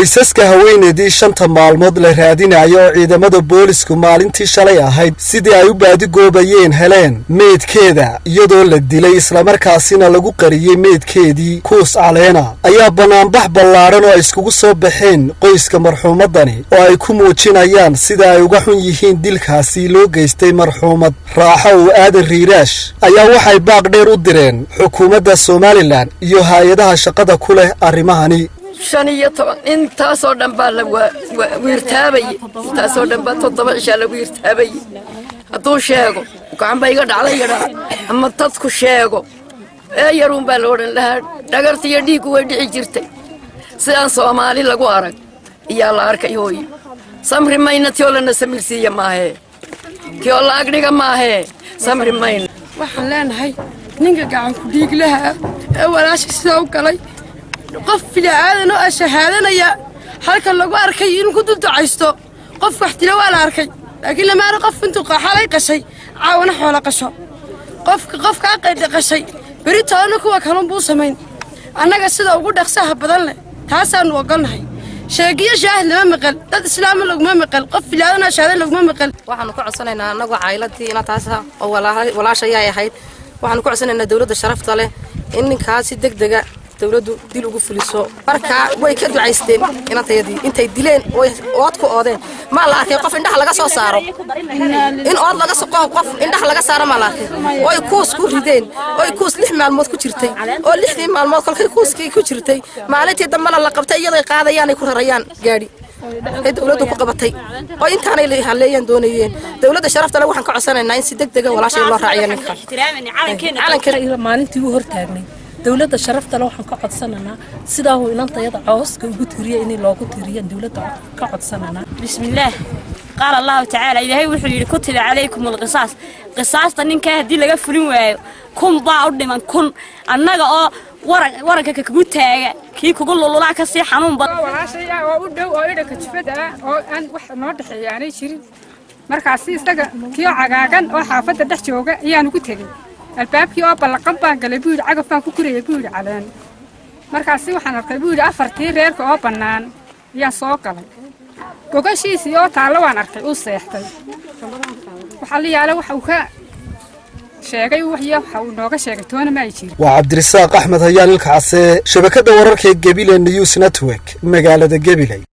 qoysaska haweeneydii shanta maalmood la raadinayo oo ciidamada boolisku maalintii shalay ahayd sidii ay u baadigoobayeen heleen meydkeeda iyadoo la dilay islamarkaasina lagu qariyey meydkeedii kuus caleena ayaa banaanbax ballaaran oo ay iskugu soo baxeen qoyska marxuumadani oo ay ku muujinayaan sida ay uga xun yihiin dilkaasi loo geystay marxuumad raaxo uu aadan riiraash ayaa waxay baaq dheer u direen xukuumadda Somaliland iyo hay'adaha shaqada ku leh arrimahani intaasoo dhan baa la wiirtaabay intaasoo dhan baa 7 cisha la wiirtaabay hadduu sheego gacan baa iga dhacday yadhaa ama dadku sheego yaruun baa la odhan lahaa dhagarta iyo dhiiggu way dhici jirtay sidaan Soomaali lagu arag iyaa la arkay hooyo samri mayna tiyoo lana samirsiiya maahee tiyoo la agdhiga maahee samri mayna waxaan leenahay ninka gacan ku dhiig lahaa ee walaasha soo galay qof filaadano shahaadana halka lagu arkay inuu ku dulducaysto qof wax tira waa la arkay laakiin lama arag qof intuu xalay qashay caawna xoolo qasho qof ka qayb qashay beritoona kuwa kalun buu sameyn annaga sida ugu dhaqsaha badan leh taasaan ogolnahay sheegiyo shaahid lama maqal dad islaam laguma maqal qof filaadana shahaada laguma maqal waxaan ku codsanaynaa annagu caayiladii ina taas oo walaashay ahayd waxaan ku codsanaynaa dawladda sharafta leh in ninkaasi degdega dawladdu dil ugu fuliso marka way ka ducaysteen inantayadii intay dileen oo ood ku oodeen ma la arkay qof indhaha laga soo saaro in ood laga soo qof indhaha laga saaro ma la arkay oo ay kuus ku rideen oo ay kuus 6 maalmood ku jirtay oo 6 maalmood kolkay kuuskii ku jirtay maalintii dambana la qabtay iyadoo qaadayaan ay ku rarayaan gaari ay dawladdu ku qabatay oo intaanay leeyaan doonayeen dawladda sharafta leh waxaan ka codsanaynaa in si degdeg ah walaashay loo raaciyo ninka calankeena maalintii uu hortaagnay dawladda sharafta leh waxaan ka codsananaa sidaa uu inantayada cawska ugu tiriyay in loogu tiriyo dawladda ka codsananaa bismillaah qaal Allah ta'ala ilaahay wuxuu yiri kutiba calaykum alqisaas qisaasta ninka hadii laga fulin waayo kun baa u dhiman kun annaga oo waranka ka kugu taaga kii kugu lululaa ka sii xanuun badan walaashay oo u dhow oo idha ka jifada oo aan wax noo dhaxeeyaanay jirin markaas isaga kii cagaagan oo xaafadda dhex jooga ayaan ugu tagay albaabkii oo balaqan baan galay buu yiri cagaf baan ku kuriyay buu yiri caleen markaas waxaan arkay buu yiri afartii reerka oo banaan ayaa soo galay gogashiisii oo taalo waan arkay uu seextay waxa la yaala waxa uu ka sheegay waxa uu nooga sheegay toona ma ay jirin waa Cabdirasaaq Axmed Hayaan ilka Case shabakada wararka ee Gabiley News Network magaalada Gabiley.